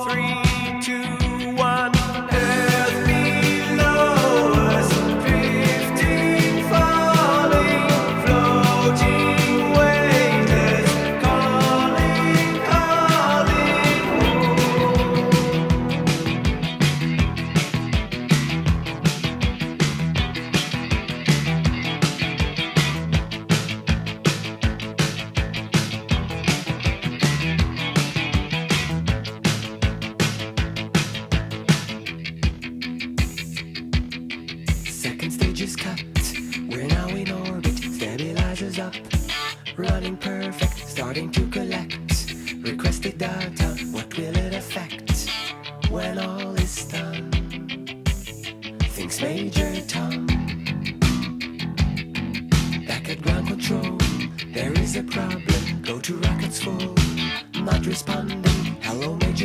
three, two, one. Earth below us, drifting, falling, floating, weightless, calling, Second stage is cut.